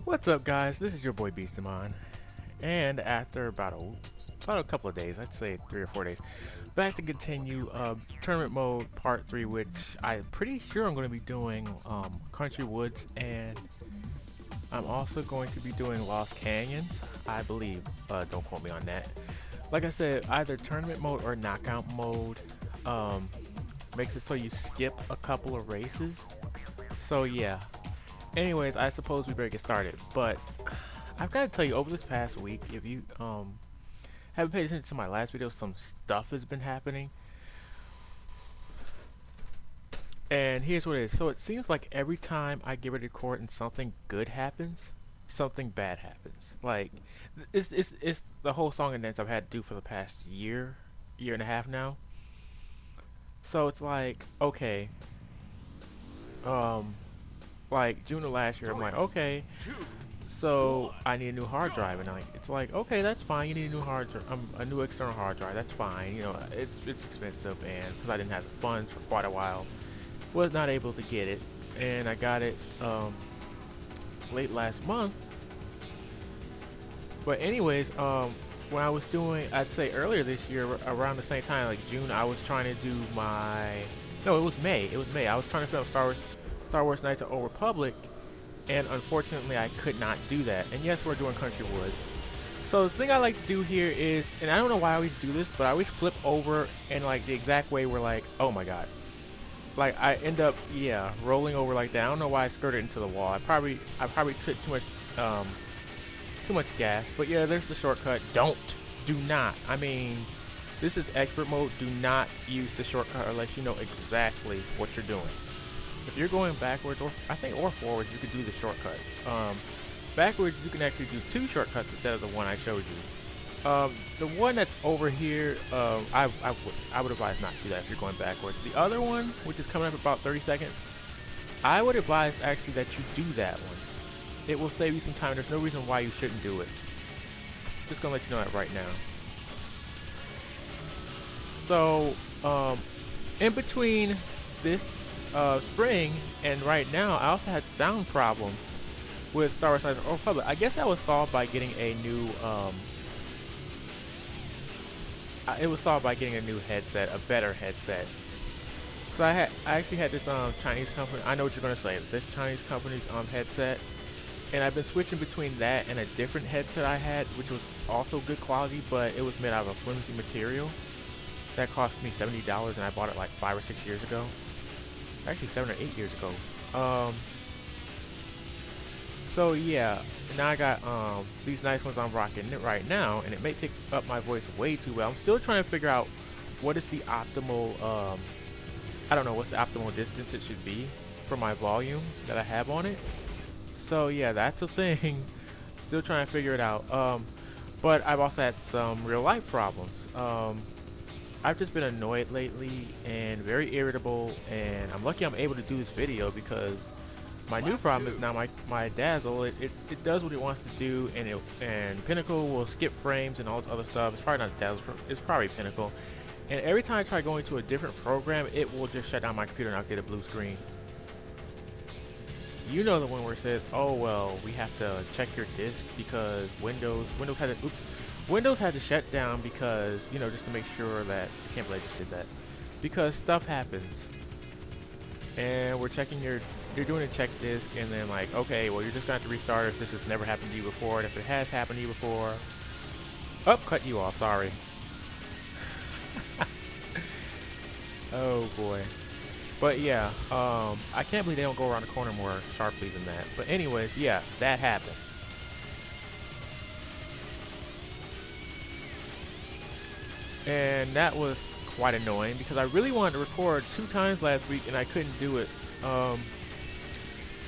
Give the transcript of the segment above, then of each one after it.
What's up, guys? This is your boy Beastamon, and after about a couple of days, I'd say 3 or 4 days, back to continue tournament mode part 3, which I'm pretty sure I'm going to be doing Country Woods, and I'm also going to be doing Lost Canyons, I believe. Don't quote me on that. Like I said, either tournament mode or knockout mode makes it so you skip a couple of races. So yeah. Anyways, I suppose we better get started. But I've got to tell you, over this past week, if you haven't paid attention to my last video, some stuff has been happening. And here's what it is. So it seems like every time I get ready to record and something good happens, something bad happens. Like it's the whole song and dance I've had to do for the past year and a half now. So it's like, okay, um, like June of last year, I'm like, okay, so I need a new hard drive, and it's like, okay, that's fine. You need a new hard drive, a new external hard drive. That's fine. You know, it's expensive, and because I didn't have the funds for quite a while, was not able to get it, and I got it late last month. But anyways, when I was doing, I'd say earlier this year, around the same time, like June, I was trying to do my, no, it was May. It was May. I was trying to film Star Wars Knights of the Old Republic, and unfortunately I could not do that. And yes, we're doing Country Woods. So the thing I like to do here is, and I don't know why I always do this, but I always flip over and like the exact way where like, oh my god. Like I end up, yeah, rolling over like that. I don't know why I skirted into the wall. I probably took too much gas. But yeah, there's the shortcut. Do not. I mean, this is expert mode. Do not use the shortcut unless you know exactly what you're doing. If you're going backwards, or I think, or forwards, you could do the shortcut. Backwards, you can actually do two shortcuts instead of the one I showed you. The one that's over here, I would advise not to do that if you're going backwards. The other one, which is coming up in about 30 seconds, I would advise actually that you do that one. It will save you some time. There's no reason why you shouldn't do it. Just gonna let you know that right now. So, in between this spring and right now, I also had sound problems with Star Wars Knights of the Old Republic. I guess that was solved by getting a new it was solved by getting a new headset, a better headset. So I actually had this Chinese company. I know what you're gonna say. This Chinese company's headset, and I've been switching between that and a different headset I had, which was also good quality, but it was made out of a flimsy material. That cost me $70, and I bought it like 5 or 6 years ago. Actually, 7 or 8 years ago. So yeah, now I got these nice ones I'm rocking right now, and it may pick up my voice way too well. I'm still trying to figure out what is the optimal, I don't know what's the optimal distance it should be for my volume that I have on it. So yeah, that's a thing. Still trying to figure it out. But I've also had some real life problems. I've just been annoyed lately and very irritable, and I'm lucky I'm able to do this video because my new problem is now my Dazzle, it does what it wants to do, and Pinnacle will skip frames and all this other stuff. It's probably not Dazzle, it's probably Pinnacle. And every time I try going to a different program, it will just shut down my computer and I'll get a blue screen. You know the one where it says, oh well, we have to check your disk because Windows had to shut down because, you know, just to make sure that, I can't believe I just did that, because stuff happens and we're checking you're doing a check disk, and then like, okay, well, you're just gonna have to restart if this has never happened to you before, and if it has happened to you before, cut you off, sorry. Oh boy. But yeah, I can't believe they don't go around the corner more sharply than that. But anyways, yeah, that happened. And that was quite annoying because I really wanted to record 2 times last week and I couldn't do it.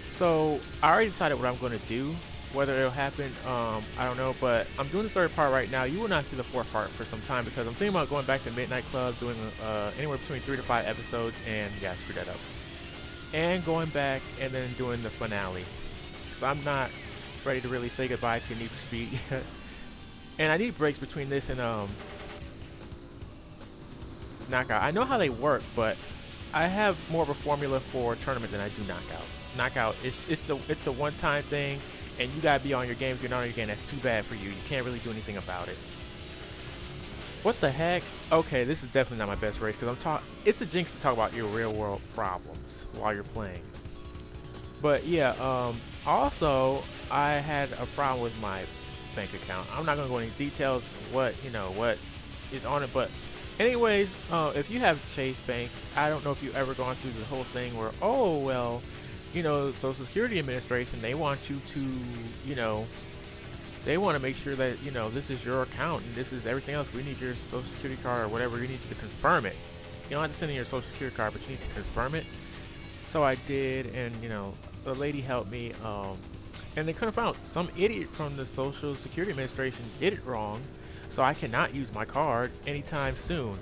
So I already decided what I'm going to do. Whether it'll happen, I don't know. But I'm doing the 3rd part right now. You will not see the 4th part for some time because I'm thinking about going back to Midnight Club, doing anywhere between 3 to 5 episodes, and yeah, I screwed that up. And going back and then doing the finale because I'm not ready to really say goodbye to Need for Speed yet. And I need breaks between this and Knockout. I know how they work, but I have more of a formula for tournament than I do Knockout. Knockout, it's a one-time thing. and you gotta be on your game. If you're not on your game, that's too bad for you. You can't really do anything about it. What the heck? Okay, this is definitely not my best race because it's a jinx to talk about your real world problems while you're playing. But yeah, also I had a problem with my bank account. I'm not gonna go into details what is on it, but anyways, if you have Chase Bank, I don't know if you've ever gone through the whole thing where, oh well, Social Security Administration, they want you to, they want to make sure that this is your account and this is everything else. We need your Social Security card or whatever. You need to confirm it. You don't have to send in your Social Security card, but you need to confirm it. So I did, and the lady helped me, and they couldn't find out. Some idiot from the Social Security Administration did it wrong, so I cannot use my card anytime soon.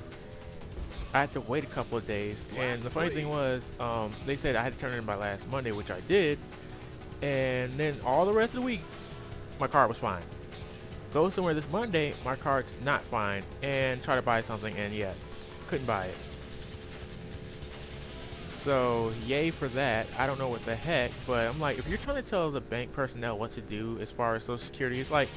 I had to wait a couple of days, and the funny thing was, they said I had to turn it in by last Monday, which I did, and then all the rest of the week, my card was fine. Go somewhere this Monday, my card's not fine, and try to buy something, and yeah, couldn't buy it. So yay for that. I don't know what the heck, but I'm like, if you're trying to tell the bank personnel what to do as far as Social Security, it's like,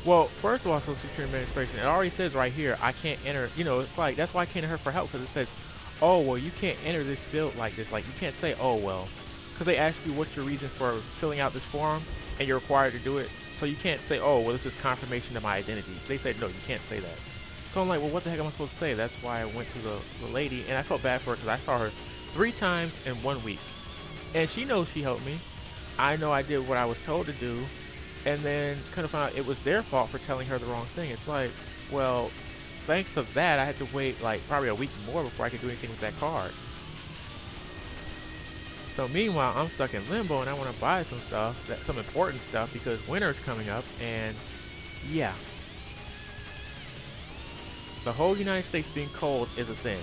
well, first of all, Social Security Administration, it already says right here, I can't enter, it's like, that's why I can't enter for help, because it says, oh, well, you can't enter this field like this. Like, you can't say, oh, well, because they ask you what's your reason for filling out this form, and you're required to do it. So you can't say, oh, well, this is confirmation of my identity. They said, no, you can't say that. So I'm like, well, what the heck am I supposed to say? That's why I went to the lady, and I felt bad for her because I saw her 3 times in 1 week. And she knows she helped me. I know I did what I was told to do. And then kind of found out it was their fault for telling her the wrong thing. It's like, well, thanks to that, I had to wait like probably a week more before I could do anything with that card. So meanwhile, I'm stuck in limbo and I want to buy some stuff, some important stuff, because winter's coming up. And yeah, the whole United States being cold is a thing,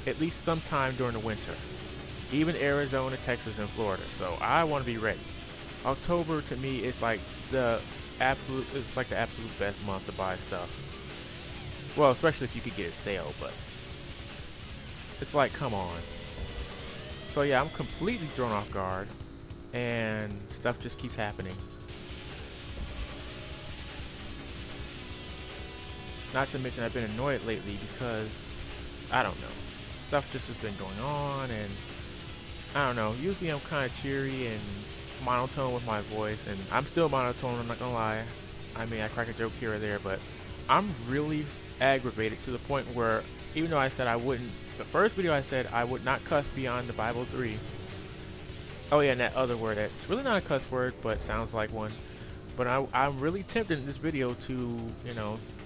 at least sometime during the winter. Even Arizona, Texas, and Florida. So I want to be ready. October to me is like the absolute best month to buy stuff. Well, especially if you could get a sale, but it's like, come on. So yeah, I'm completely thrown off guard, and stuff just keeps happening. Not to mention I've been annoyed lately because, I don't know, stuff just has been going on, and I don't know, usually I'm kind of cheery and monotone with my voice, and I'm still monotone, I'm not gonna lie. I mean, I crack a joke here or there, but I'm really aggravated to the point where, even though I said I wouldn't, the first video I said I would not cuss beyond the Bible 3. Oh yeah, and that other word, that's really not a cuss word, but sounds like one. But I'm really tempted in this video to,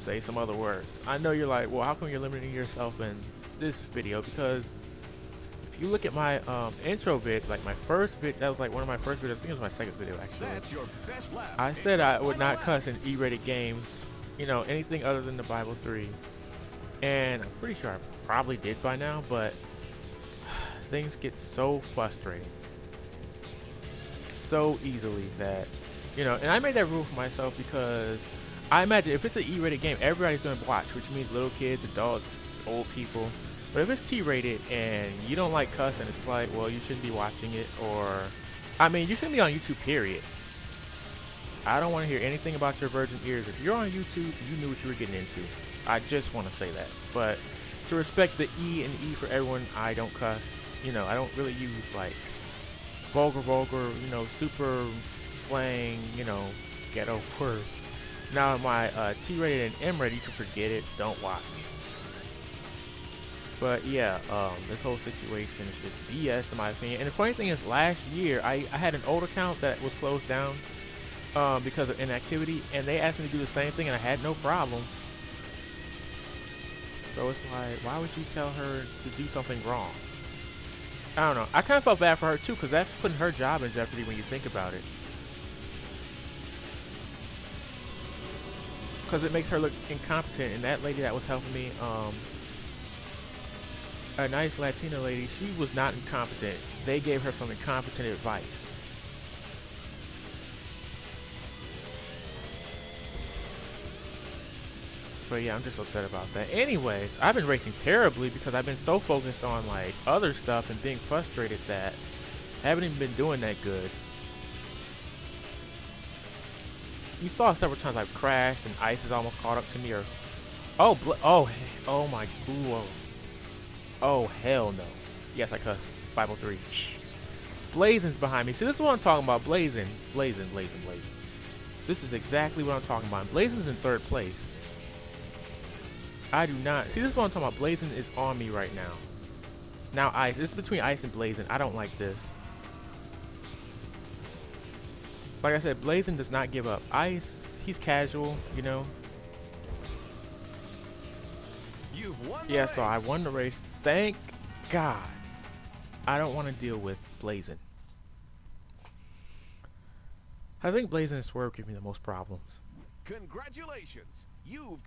say some other words. I know you're like, well, how come you're limiting yourself in this video? Because if you look at my intro vid, like my first vid, that was like one of my first videos. I think it was my second video actually. I said I would not cuss in E-rated games, anything other than the Bible 3. And I'm pretty sure I probably did by now, but things get so frustrating so easily that, and I made that rule for myself because I imagine if it's an E-rated game, everybody's going to watch, which means little kids, adults, old people. But if it's T-rated and you don't like cussing, it's like, well, you shouldn't be watching it, or, I mean, you shouldn't be on YouTube, period. I don't want to hear anything about your virgin ears. If you're on YouTube, you knew what you were getting into. I just want to say that. But to respect the E and E for everyone, I don't cuss. I don't really use, like, vulgar, super slang, ghetto words. Now, my T-rated and M-rated, you can forget it. Don't watch. But yeah, this whole situation is just BS in my opinion. And the funny thing is, last year I had an old account that was closed down because of inactivity, and they asked me to do the same thing, and I had no problems. So it's like, why would you tell her to do something wrong? I don't know. I kind of felt bad for her too, because that's putting her job in jeopardy when you think about it. Because it makes her look incompetent, and that lady that was helping me, a nice Latina lady, she was not incompetent. They gave her some incompetent advice. But yeah, I'm just upset about that. Anyways, I've been racing terribly because I've been so focused on like other stuff and being frustrated that I haven't even been doing that good. you saw several times I've crashed and ice has almost caught up to me, or oh my, ooh, oh hell no. Yes, I cussed. Bible 3. Shh. Blazing's behind me. See, this is what I'm talking about. Blazing. This is exactly what I'm talking about. Blazing's in 3rd place. I do not. See, this is what I'm talking about. Blazing is on me right now. Now ice. It's between ice and Blazing. I don't like this. Like I said, Blazing does not give up. Ice, he's casual, you know. Yeah, so I won the race. Thank God. I don't want to deal with Blazing. I think Blazing and Swerve give me the most problems. Congratulations. You've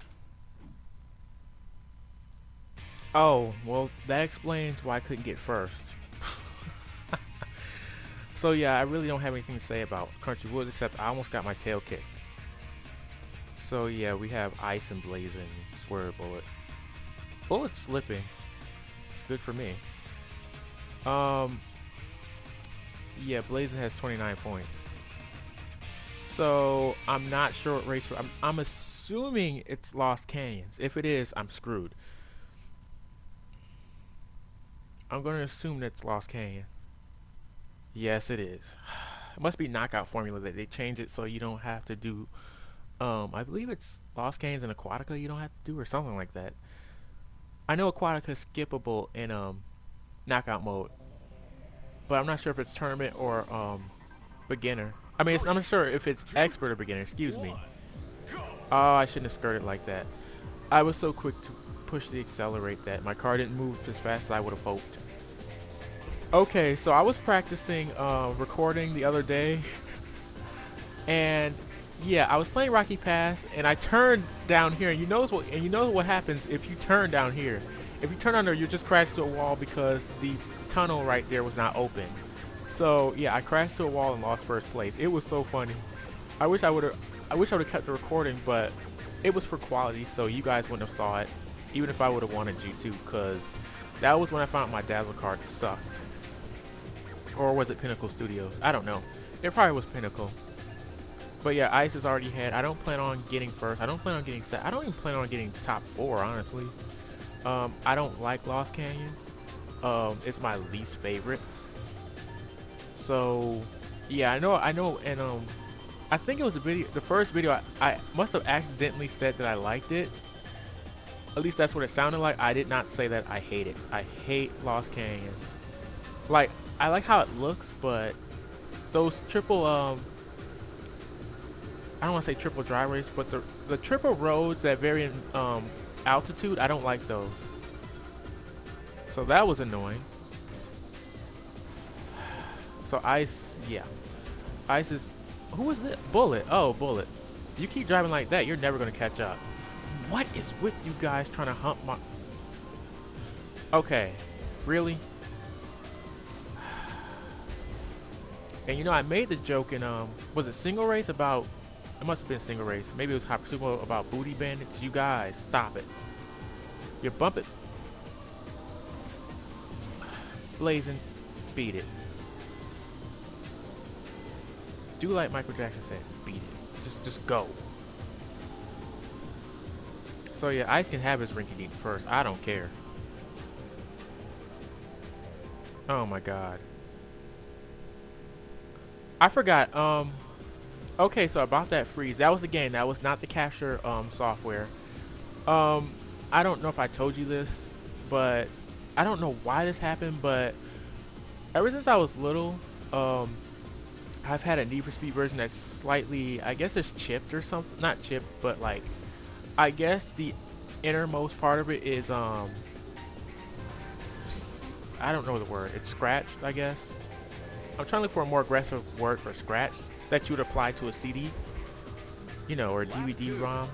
Oh, well, that explains why I couldn't get first. So yeah, I really don't have anything to say about Country Woods except I almost got my tail kicked. So yeah, we have Ice and Blazing, Swerve, Bullet. Bullet's slipping. It's good for me. Yeah, Blazing has 29 points. So I'm not sure what race. I'm assuming it's Lost Canyons. If it is, I'm screwed. I'm going to assume that's Lost Canyon. Yes, it is. It must be knockout formula that they change it so you don't have to do. I believe it's Lost Canyons and Aquatica you don't have to do, or something like that. I know Aquatica is skippable in knockout mode, but I'm not sure if it's tournament or beginner. I mean, I'm not sure if it's expert or beginner. Excuse me. Oh, I shouldn't have skirted like that. I was so quick to push the accelerate that my car didn't move as fast as I would have hoped. Okay, so I was practicing recording the other day, and yeah, I was playing Rocky Pass, and I turned down here, and you know what happens if you turn down here. If you turn down there, you just crash to a wall because the tunnel right there was not open. So yeah, I crashed to a wall and lost first place. It was so funny. I wish I would have kept the recording, but it was for quality, so you guys wouldn't have saw it, even if I would have wanted you to, because that was when I found my Dazzle card sucked. Or was it Pinnacle Studios? I don't know. It probably was Pinnacle. But yeah, Ice is already ahead. I don't plan on getting first. I don't plan on getting set. I don't even plan on getting top 4, honestly. I don't like Lost Canyons. It's my least favorite. So yeah, I know, and I think it was the first video I must have accidentally said that I liked it. At least that's what it sounded like. I did not say that I hate it. I hate Lost Canyons. Like, I like how it looks, but those triple I don't want to say triple driveways, but the triple roads that vary in altitude, I don't like those. So that was annoying. So Ice, yeah. Ice is, who is this? Bullet. Oh, Bullet. You keep driving like that, you're never going to catch up. What is with you guys trying to hump my... Okay. Really? And you know, I made the joke in, was it Single Race about... It must have been Single Race. Maybe it was Hot Pursuit about booty bandits. You guys, stop it. You're bumping. Blazing. Beat it. Do like Michael Jackson said. Beat it. Just go. So yeah, Ice can have his rinky dink first. I don't care. Oh my god. I forgot. Okay, so about that freeze, that was the game. That was not the capture software. I don't know if I told you this, but I don't know why this happened, but ever since I was little, I've had a Need for Speed version that's slightly, I guess it's chipped or something. Not chipped, but like, I guess the innermost part of it is, I don't know the word. It's scratched, I guess. I'm trying to look for a more aggressive word for scratched that you would apply to a CD, you know, or a DVD-ROM.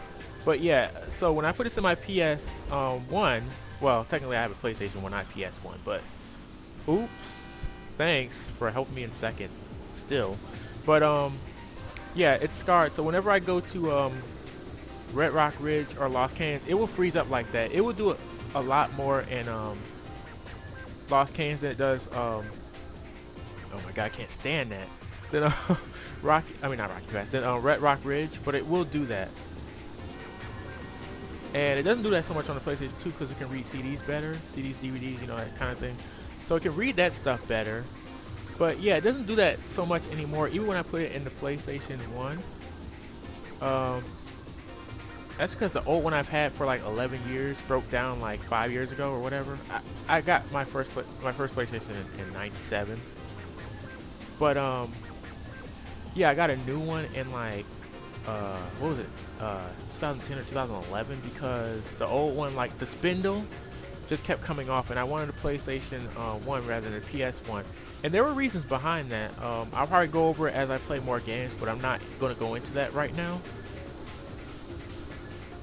But yeah, so when I put this in my PS1, well, technically I have a PlayStation 1, not PS1, but oops, thanks for helping me in second still. But yeah, it's scarred. So whenever I go to Red Rock Ridge or Lost Canyons, it will freeze up like that. It will do a lot more in Lost Canyons than it does oh my god, I can't stand that. than Rocky. I mean not Rocky Pass. Than Red Rock Ridge, but it will do that. And it doesn't do that so much on the PlayStation 2 because it can read CDs better, CDs, DVDs, you know, that kind of thing. So it can read that stuff better. But yeah, it doesn't do that so much anymore. Even when I put it in the PlayStation 1, that's because the old one I've had for like 11 years broke down like 5 years ago or whatever. I got my first PlayStation in '97, but yeah, I got a new one in like what was it? 2010 or 2011 because the old one, like the spindle, just kept coming off, and I wanted a PlayStation 1 rather than a PS1. And there were reasons behind that. I'll probably go over it as I play more games, but I'm not going to go into that right now.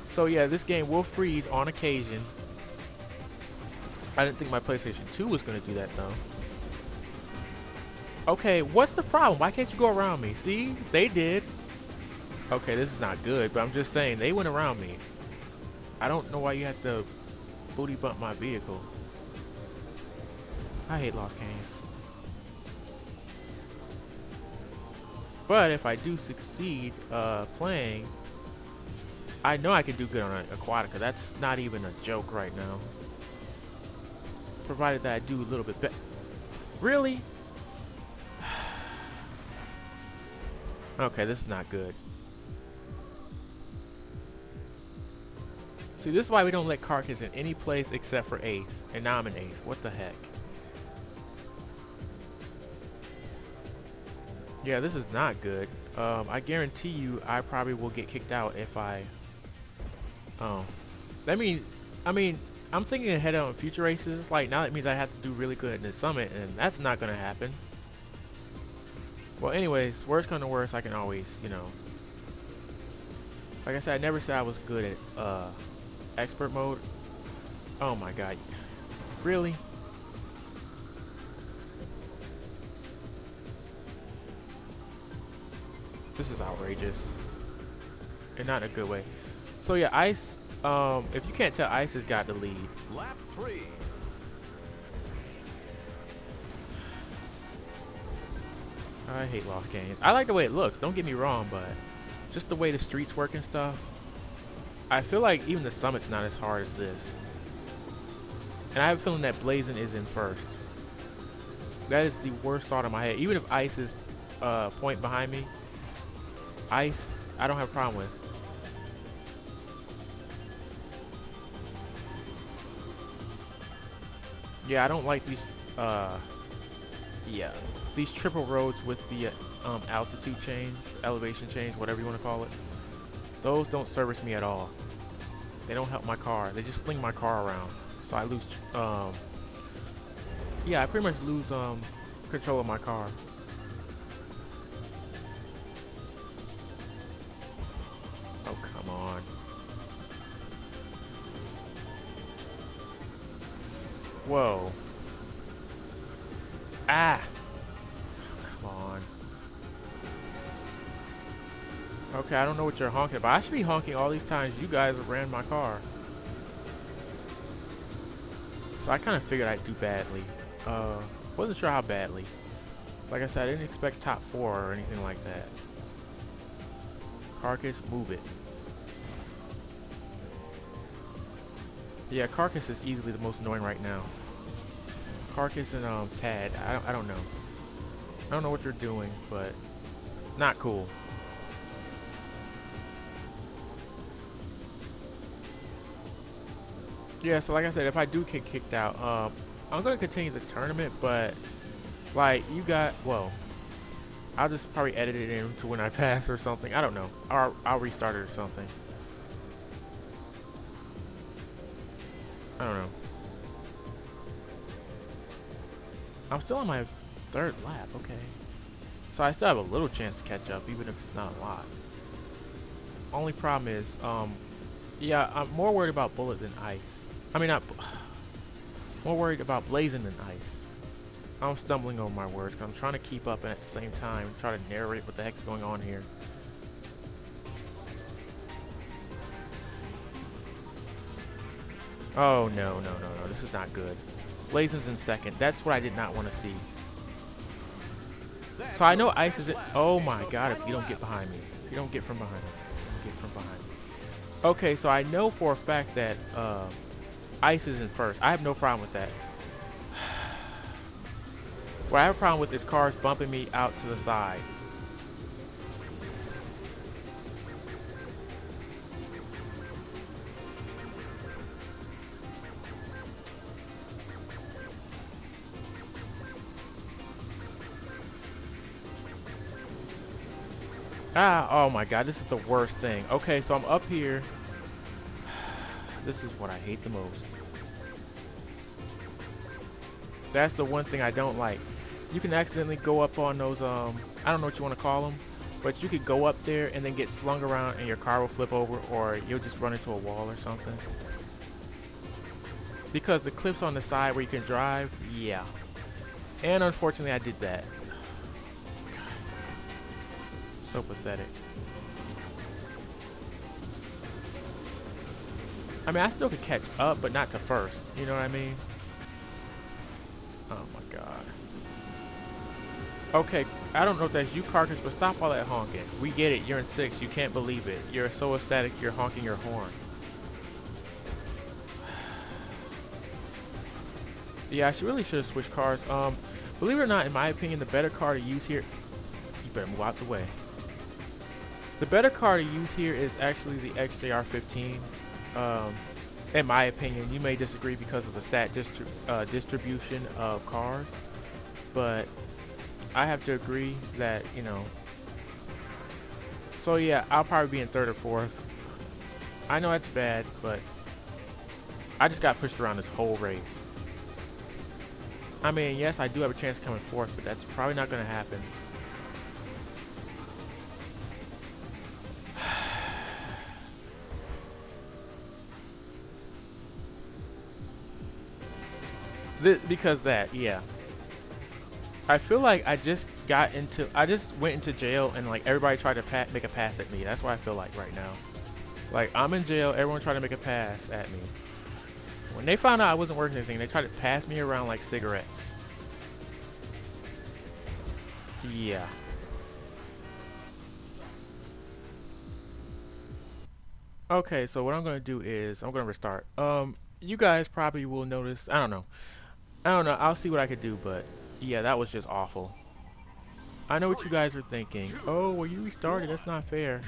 So yeah, this game will freeze on occasion. I didn't think my PlayStation 2 was going to do that though. Okay, what's the problem? Why can't you go around me? See, they did. Okay, this is not good, but I'm just saying, they went around me. I don't know why you had to booty bump my vehicle. I hate Lost Canyons. But if I do succeed playing, I know I can do good on Aquatica. That's not even a joke right now. Provided that I do a little bit better. Really? Okay, this is not good. See, this is why we don't let Carcass in any place except for 8th. And now I'm in 8th. What the heck? Yeah, this is not good. I guarantee you I probably will get kicked out if I... Oh. I mean, I'm thinking ahead on future races. It's like, now that means I have to do really good in the summit, and that's not going to happen. Well, anyways, worst come to worst, I can always, you know... Like I said, I never said I was good at, expert mode. Oh my god. Really? This is outrageous. And not in a good way. So yeah, Ice, if you can't tell, Ice has got the lead. Lap 3. I hate Lost Canyons. I like the way it looks, don't get me wrong, but just the way the streets work and stuff. I feel like even the summit's not as hard as this. And I have a feeling that Blazing is in first. That is the worst thought in my head. Even if Ice is point behind me, Ice, I don't have a problem with. Yeah, I don't like these, yeah, these triple roads with the altitude change, elevation change, whatever you want to call it. Those don't service me at all. They don't help my car. They just sling my car around. So I lose, yeah, I pretty much lose control of my car. Oh, come on. Whoa. Ah. Come on. Okay, I don't know what you're honking about. I should be honking all these times you guys ran my car. So I kind of figured I'd do badly. Wasn't sure how badly. Like I said, I didn't expect top 4 or anything like that. Carcass, move it. Yeah, Carcass is easily the most annoying right now. Carcass and Tad, I don't know. I don't know what they're doing, but not cool. Yeah, so like I said, if I do get kicked out, I'm gonna continue the tournament, but like you got, well, I'll just probably edit it in to when I pass or something. I don't know. Or I'll restart it or something. I don't know. I'm still on my 3rd lap, okay. So I still have a little chance to catch up, even if it's not a lot. Only problem is, yeah, I'm more worried about Bullet than Ice. I mean, not more worried about Blazing than Ice. I'm stumbling over my words because I'm trying to keep up and at the same time try to narrate what the heck's going on here. Oh, no, no, no, no. This is not good. Blazing's in 2nd. That's what I did not want to see. So I know ice is it. Oh my god, if you don't get behind me. You don't get from behind me. You don't get from behind me. Okay, so I know for a fact that ice is in first. I have no problem with that. What I have a problem with is cars bumping me out to the side. Ah, oh my god, this is the worst thing. Okay, so I'm up here. This is what I hate the most. That's the one thing I don't like. You can accidentally go up on those, I don't know what you want to call them, but you could go up there and then get slung around and your car will flip over, or you'll just run into a wall or something. Because the cliff's on the side where you can drive, yeah. And unfortunately I did that. God. So pathetic. I mean, I still could catch up, but not to first. You know what I mean? Oh my god. Okay, I don't know if that's you, Carcass, but stop all that honking. We get it. You're in 6th. You can't believe it. You're so ecstatic. You're honking your horn. Yeah, I really should have switched cars. Believe it or not, in my opinion, the better car to use here. You better move out the way. The better car to use here is actually the XJR15. In my opinion, you may disagree because of the stat distribution of cars, but I have to agree that, you know. So yeah, I'll probably be in 3rd or 4th. I know that's bad, but I just got pushed around this whole race. I mean, yes, I do have a chance of coming 4th, but that's probably not going to happen. Because that, yeah. I feel like I just went into jail and like everybody tried to make a pass at me. That's what I feel like right now. Like I'm in jail, everyone tried to make a pass at me. When they found out I wasn't working anything, they tried to pass me around like cigarettes. Yeah. Okay, so what I'm gonna do is I'm gonna restart. You guys probably will notice. I don't know. I'll see what I could do, but yeah, that was just awful. I know what you guys are thinking. Oh, well, you restarted. That's not fair.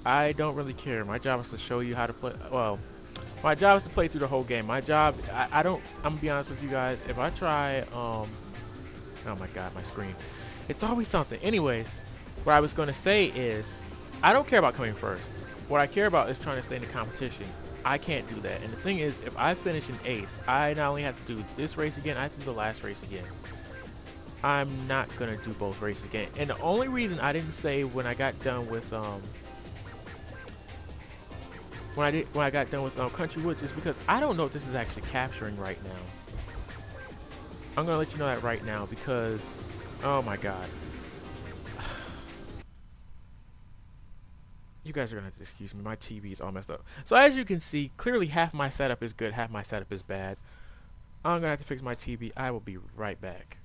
I don't really care. My job is to show you how to play. Well, my job is to play through the whole game. My job, I don't. I'm gonna be honest with you guys. If I try, oh my god, my screen. It's always something. Anyways, what I was gonna say is, I don't care about coming first. What I care about is trying to stay in the competition. I can't do that. And the thing is, if I finish in 8th, I not only have to do this race again, I have to do the last race again. I'm not gonna do both races again. And the only reason I didn't say when I got done with when I got done with Country Woods is because I don't know if this is actually capturing right now. I'm gonna let you know that right now because oh my god. You guys are gonna have to excuse me. My TV is all messed up. So as you can see, clearly half my setup is good, half my setup is bad. I'm gonna have to fix my TV. I will be right back.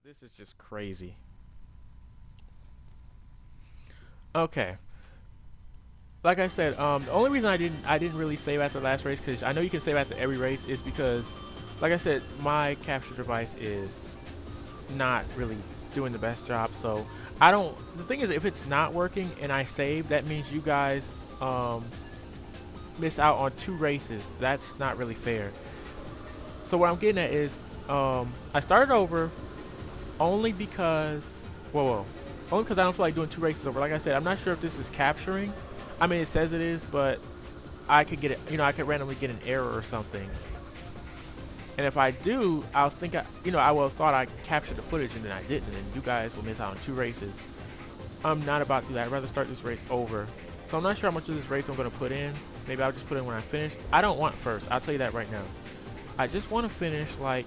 This is just crazy. Okay. Like I said, the only reason I didn't really save after the last race, because I know you can save after every race, is because, like I said, my capture device is not really doing the best job. So I don't. The thing is, if it's not working and I save, that means you guys miss out on 2 races. That's not really fair. So what I'm getting at is, I started over only because, only because I don't feel like doing 2 races over. Like I said, I'm not sure if this is capturing. I mean, it says it is, but I could get it. You know, I could randomly get an error or something. And if I do, I'll think I will have thought I captured the footage and then I didn't, and you guys will miss out on 2 races. I'm not about to do that. I'd rather start this race over. So I'm not sure how much of this race I'm going to put in. Maybe I'll just put in when I finish. I don't want first. I'll tell you that right now. I just want to finish like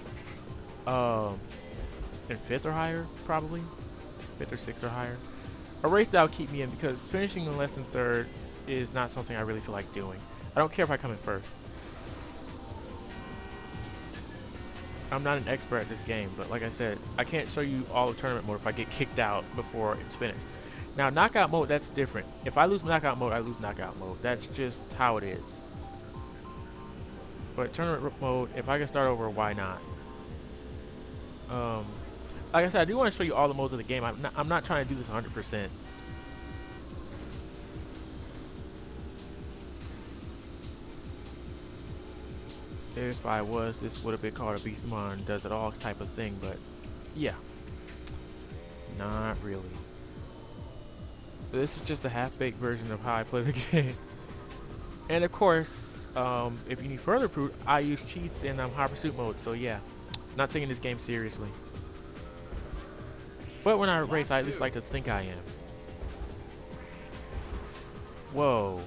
in 5th or higher, probably 5th or 6th or higher. A race that'll keep me in, because finishing in less than 3rd is not something I really feel like doing. I don't care if I come in first. I'm not an expert at this game, but like I said, I can't show you all the tournament mode if I get kicked out before it's finished. Now, knockout mode, that's different. If I lose knockout mode, I lose knockout mode. That's just how it is. But tournament mode, if I can start over, why not? Like I said, I do want to show you all the modes of the game. I'm not trying to do this 100%. If I was, this would have been called a Beastamon does it all type of thing, but yeah, not really. This is just a half-baked version of how I play the game. And of course, if you need further proof, I use cheats in high pursuit mode, so yeah, not taking this game seriously. But when I race, I at least like to think I am. Whoa.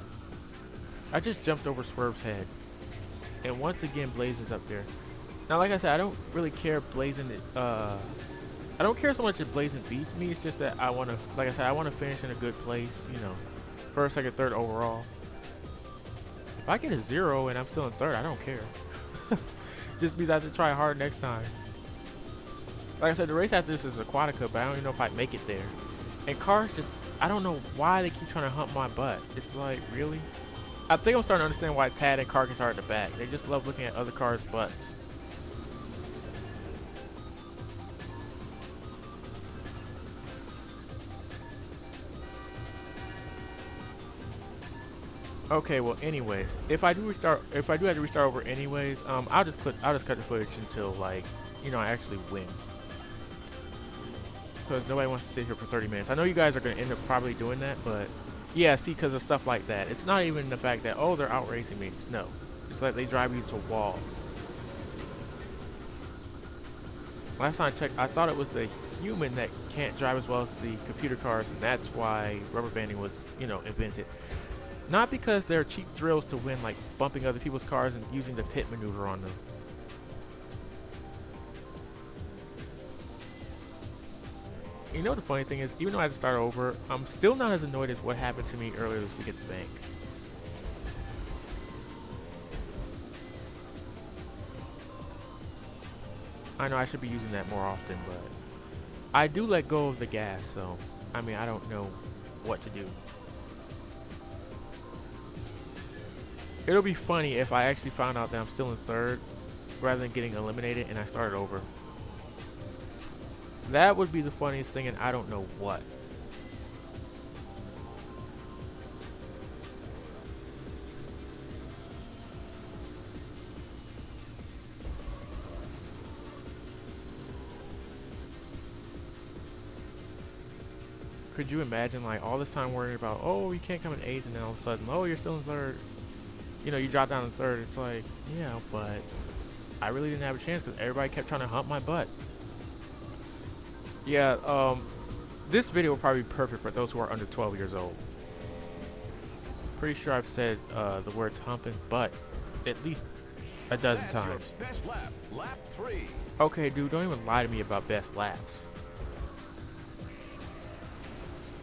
I just jumped over Swerve's head. And once again, Blazing's up there. Now, like I said, I don't really care if Blazing, I don't care so much if Blazing beats me. It's just that I want to, like I said, I want to finish in a good place, you know, 1st, 2nd, 3rd overall. If I get a 0 and I'm still in 3rd, I don't care. Just means I have to try hard next time. Like I said, the race after this is Aquatica, but I don't even know if I make it there. And cars just, I don't know why they keep trying to hump my butt. It's like, really? I think I'm starting to understand why Tad and Carcass are at the back. They just love looking at other cars' butts. Okay, well, anyways, if I do have to restart over anyways, I'll just cut the footage until, like, you know, I actually win. Because nobody wants to sit here for 30 minutes. I know you guys are going to end up probably doing that, but yeah, see, because of stuff like that. It's not even the fact that, oh, they're outracing me. It's no. It's like they drive you to walls. Last time I checked, I thought it was the human that can't drive as well as the computer cars, and that's why rubber banding was, you know, invented. Not because they're cheap thrills to win, like bumping other people's cars and using the pit maneuver on them. You know, the funny thing is, even though I had to start over, I'm still not as annoyed as what happened to me earlier this week at the bank. I know I should be using that more often, but I do let go of the gas, so I mean, I don't know what to do. It'll be funny if I actually found out that I'm still in 3rd rather than getting eliminated and I started over. That would be the funniest thing, and I don't know what. Could you imagine, like, all this time worrying about, oh, you can't come in 8th, and then all of a sudden, oh, you're still in 3rd. You know, you drop down to 3rd. It's like, yeah, but I really didn't have a chance because everybody kept trying to hump my butt. Yeah, this video will probably be perfect for those who are under 12 years old. Pretty sure I've said the words humping butt at least a dozen times. Best lap, lap 3. Okay, dude, don't even lie to me about best laps.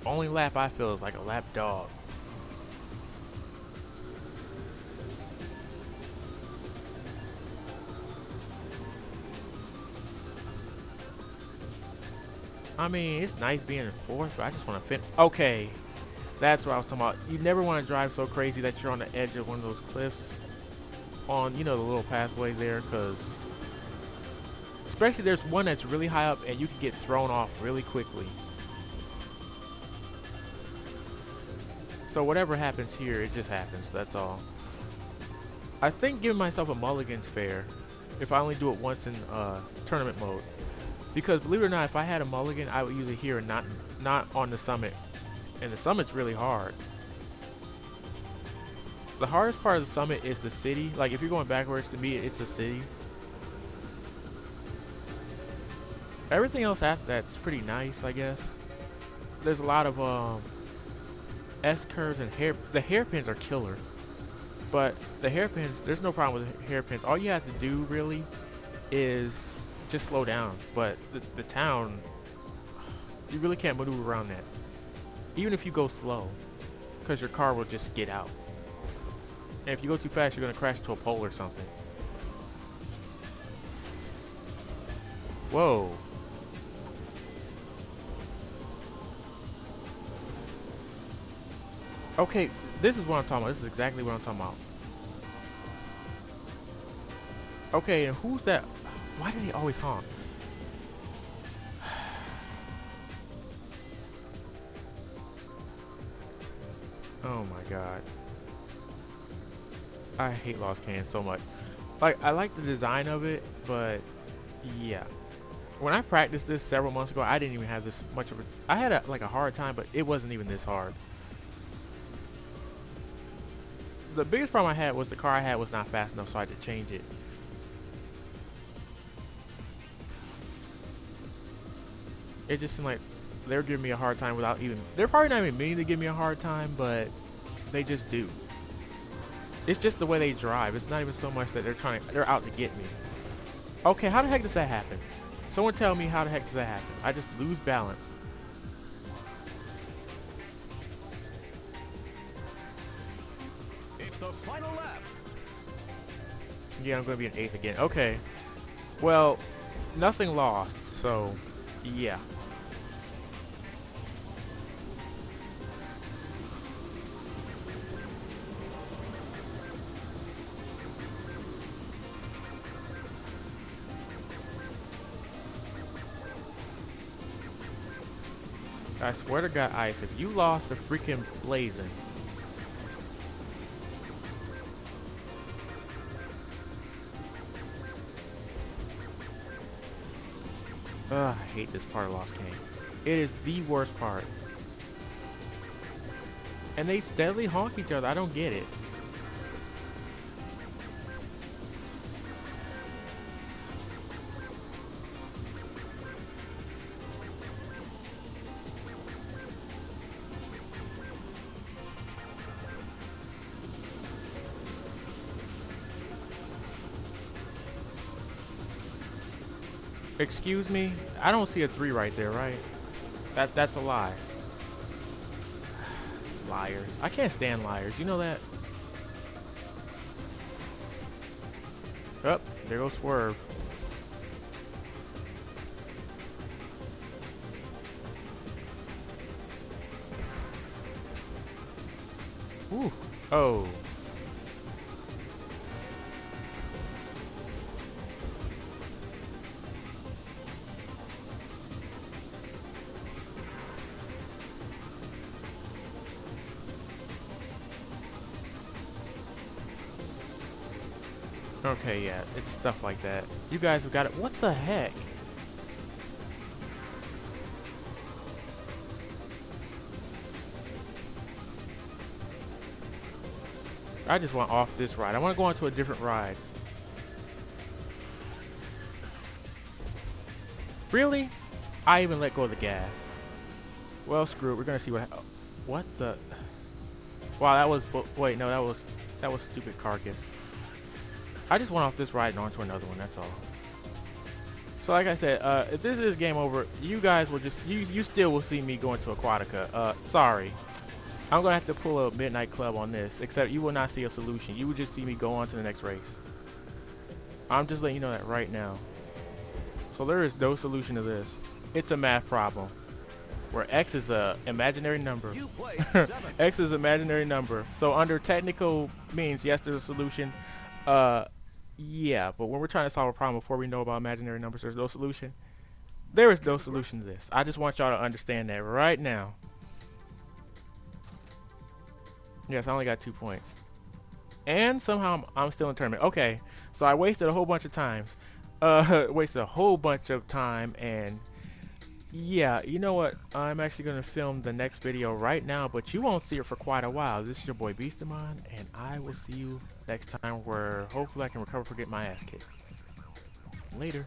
Only lap I feel is like a lap dog. I mean, it's nice being in 4th, but I just want to fit. Okay, that's what I was talking about. You never want to drive so crazy that you're on the edge of one of those cliffs on, you know, the little pathway there, because especially there's one that's really high up and you can get thrown off really quickly. So whatever happens here, it just happens. That's all. I think giving myself a mulligan's fair if I only do it once in tournament mode. Because believe it or not, if I had a mulligan, I would use it here and not on the summit. And the summit's really hard. The hardest part of the summit is the city. Like, if you're going backwards, to me, it's a city. Everything else after that's pretty nice, I guess. There's a lot of S curves and the hairpins are killer. But the hairpins, there's no problem with the hairpins. All you have to do really is just slow down. But the town, you really can't maneuver around that. Even if you go slow, because your car will just get out. And if you go too fast, you're gonna crash into a pole or something. Whoa. Okay, this is what I'm talking about. This is exactly what I'm talking about. Okay, and who's that? Why do they always honk? Oh my god. I hate Lost Canyon so much. Like, I like the design of it, but yeah. When I practiced this several months ago, I didn't even have this much of a... I had like a hard time, but it wasn't even this hard. The biggest problem I had was the car I had was not fast enough, so I had to change it. It just seemed like they were giving me a hard time without even... They're probably not even meaning to give me a hard time, but they just do. It's just the way they drive. It's not even so much that they're out to get me. Okay, how the heck does that happen? Someone tell me how the heck does that happen? I just lose balance. It's the final lap. Yeah, I'm gonna be an 8th again. Okay. Well, nothing lost, so yeah. I swear to God, Ice, if you lost a freaking blazing. Ugh, I hate this part of Lost Canyon. It is the worst part. And they steadily honk each other. I don't get it. Excuse me? I don't see a 3 right there, right? That's a lie. Liars. I can't stand liars. You know that? Oh, there goes Swerve. Ooh. Oh. Okay, yeah, it's stuff like that. You guys have got it. What the heck? I just want off this ride. I want to go on to a different ride. Really? I even let go of the gas. Well, screw it. We're gonna see what the. Wow, that was. Wait, no, that was stupid carcass. I just went off this ride and onto another one. That's all. So, like I said, if this is game over, you guys will just you still will see me going to Aquatica. Sorry, I'm gonna have to pull a midnight club on this. Except you will not see a solution. You will just see me go on to the next race. I'm just letting you know that right now. So there is no solution to this. It's a math problem, where x is a imaginary number. X is an imaginary number. So under technical means, yes, there's a solution. Yeah, but when we're trying to solve a problem before we know about imaginary numbers, there's no solution. There is no solution to this. I just want y'all to understand that right now. Yes, I only got 2 points. And somehow I'm still in tournament. Okay, so I wasted a whole bunch of times. Wasted a whole bunch of time, and yeah, you know what? I'm actually going to film the next video right now, but you won't see it for quite a while. This is your boy Beastamon, and I will see you next time where hopefully I can recover from getting my ass kicked. Later.